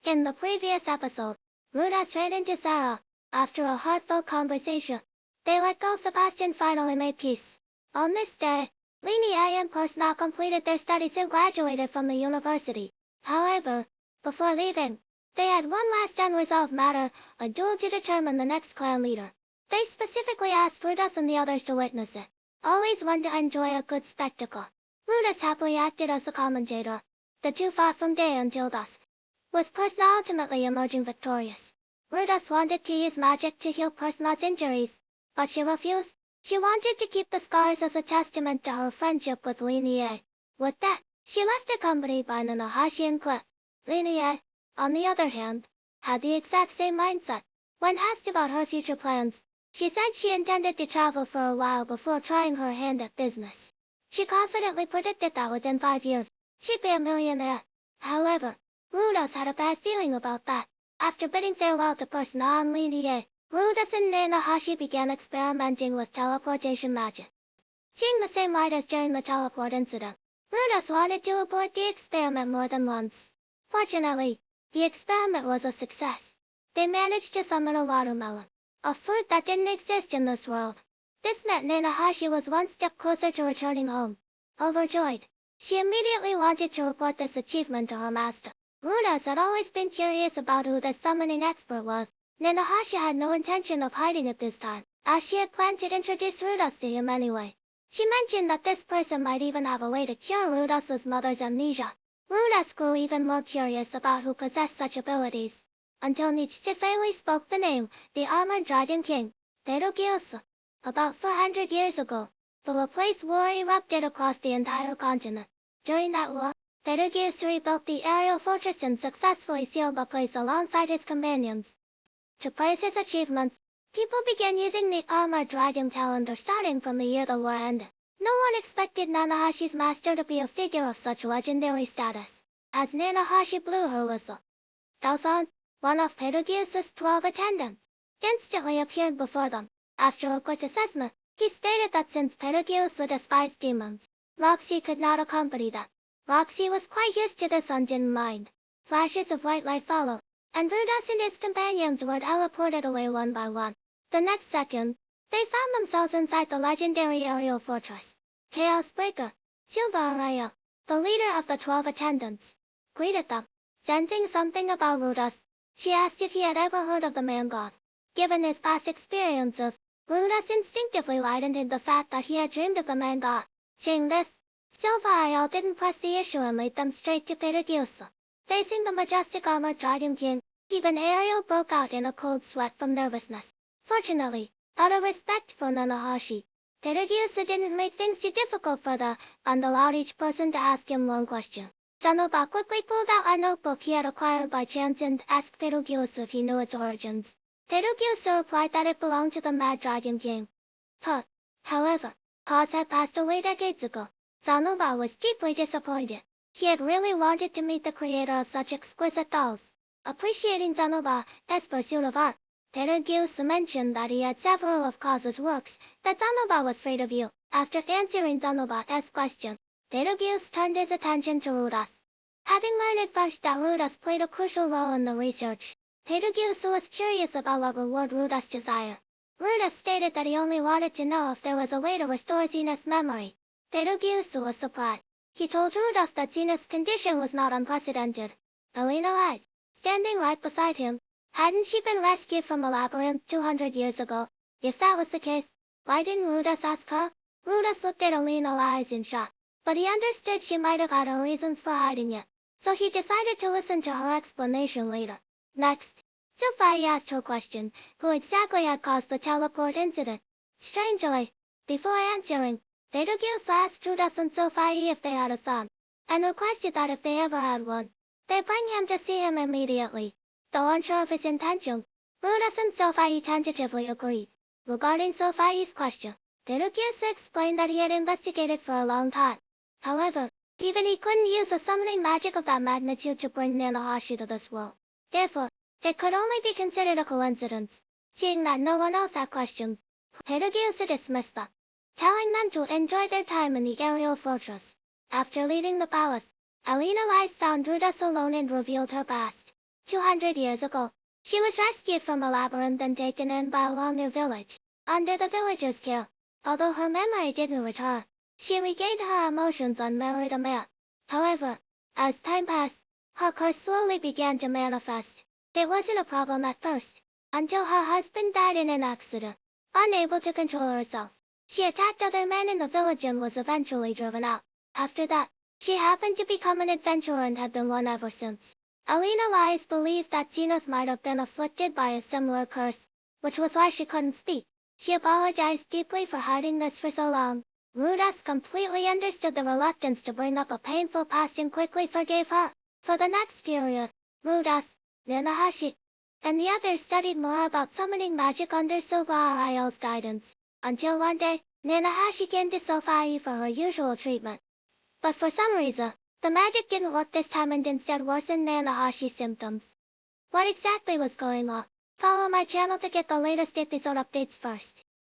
In the previous episode, Rudeus ran into Sarah. After a heartfelt conversation, they let go of the past and finally made peace. On this day, Linnea and Persona completed their studies and graduated from the university. However, before leaving, they had one last unresolved matter, a duel to determine the next clan leader. They specifically asked Rudeus and the others to witness it. Always one to enjoy a good spectacle. Rudeus happily acted as the commentator. The two fought from day until dusk, with Persona ultimately emerging victorious. Rudeus wanted to use magic to heal Persona's injuries, but she refused. She wanted to keep the scars as a testament to her friendship with Linnea. With that, she left accompanied by Nanahashi and Cliff. Linnea, on the other hand, had the exact same mindset. When asked about her future plans, she said she intended to travel for a while before trying her hand at business. She confidently predicted that within 5 years, she'd be a millionaire. However, Rudeus had a bad feeling about that. After bidding farewell to Persona and Linnea, Rudeus and Nanahashi began experimenting with teleportation magic. Seeing the same light as during the teleport incident, Rudeus wanted to abort the experiment more than once. Fortunately, the experiment was a success. They managed to summon a watermelon, a fruit that didn't exist in this world. This meant Nanahashi was one step closer to returning home. Overjoyed, she immediately wanted to report this achievement to her master. Rudeus had always been curious about who this summoning expert was. Nanahashi had no intention of hiding it this time, as she had planned to introduce Rudeus to him anyway. She mentioned that this person might even have a way to cure Rudeus's mother's amnesia. Rudeus grew even more curious about who possessed such abilities, until Nietzsche finally spoke the name, the Armored Dragon King, Perugius. About 400 years ago, the Laplace War erupted across the entire continent. During that war, Perugius rebuilt the aerial fortress and successfully sealed the place alongside his companions. To praise his achievements, people began using the Armored Dragon calendar starting from the year the war ended. No one expected Nanahashi's master to be a figure of such legendary status. As Nanahashi blew her whistle, Dalphon, one of Perugius's 12 attendants, instantly appeared before them. After a quick assessment, he stated that since Perugius despised demons, Roxy could not accompany them. Roxy was quite used to this and didn't mind. Flashes of white light followed, and Rudeus and his companions were teleported away one by one. The next second, they found themselves inside the legendary aerial fortress. Chaos Breaker, Silva Araya, the leader of the 12 attendants, greeted them. Sensing something about Rudeus, she asked if he had ever heard of the man god. Given his past experiences, Rudeus instinctively lied and hid the fact that he had dreamed of the man god. Seeing this, Silva Araya didn't press the issue and led them straight to Perugius. Facing the majestic Armored Dragon King, even Ariel broke out in a cold sweat from nervousness. Fortunately, out of respect for Nanahashi, Perugius didn't make things too difficult for them and allowed each person to ask him one question. Zanoba quickly pulled out a notebook he had acquired by chance and asked Perugius if he knew its origins. Perugius replied that it belonged to the Mad Dragon King. However, Cause had passed away decades ago. Zanoba was deeply disappointed. He had really wanted to meet the creator of such exquisite dolls. Appreciating Zanoba's pursuit of art, Perugius mentioned that he had several of Cause's works that Zanoba was afraid of you. After answering Zanoba's question, Perugius turned his attention to Rudeus. Having learned at first that Rudeus played a crucial role in the research, Perugius was curious about what reward Rudeus desired. Rudeus stated that he only wanted to know if there was a way to restore Zenith's memory. Perugius was surprised. He told Rudeus that Zenith's condition was not unprecedented. Alina lied, standing right beside him. Hadn't she been rescued from the labyrinth 200 years ago? If that was the case, why didn't Rudeus ask her? Rudeus looked at Alina's eyes in shock, but he understood she might have had her reasons for hiding it, so he decided to listen to her explanation later. Next, Sophie asked her question, who exactly had caused the teleport incident. Strangely, before answering, Perugius asked Rudeus and Sophie if they had a son, and requested that if they ever had one, they bring him to see him immediately. Though unsure of his intention, Rudeus and Sophie tentatively agreed. Regarding Sophie's question, Perugius explained that he had investigated for a long time. However, even he couldn't use the summoning magic of that magnitude to bring Nanahashi to this world. Therefore, it could only be considered a coincidence. Seeing that no one else had questions, Perugius dismissed them, telling them to enjoy their time in the aerial fortress. After leaving the palace, Alina Lies found Rudeus alone and revealed her past. 200 years ago, she was rescued from a labyrinth and taken in by a long-new village, under the villagers' care. Although her memory didn't return, she regained her emotions and married a man. However, as time passed, her curse slowly began to manifest. It wasn't a problem at first, until her husband died in an accident. Unable to control herself, she attacked other men in the village and was eventually driven out. After that, she happened to become an adventurer and had been one ever since. Alina Lies believed that Zenith might have been afflicted by a similar curse, which was why she couldn't speak. She apologized deeply for hiding this for so long. Rudeus completely understood the reluctance to bring up a painful past and quickly forgave her. For the next period, Rudeus, Nanahashi, and the others studied more about summoning magic under Silvariel's guidance, until one day, Nanahashi came to Silvarie for her usual treatment. But for some reason, the magic didn't work this time and instead worsened Nanahashi's symptoms. What exactly was going on? Follow my channel to get the latest episode updates first.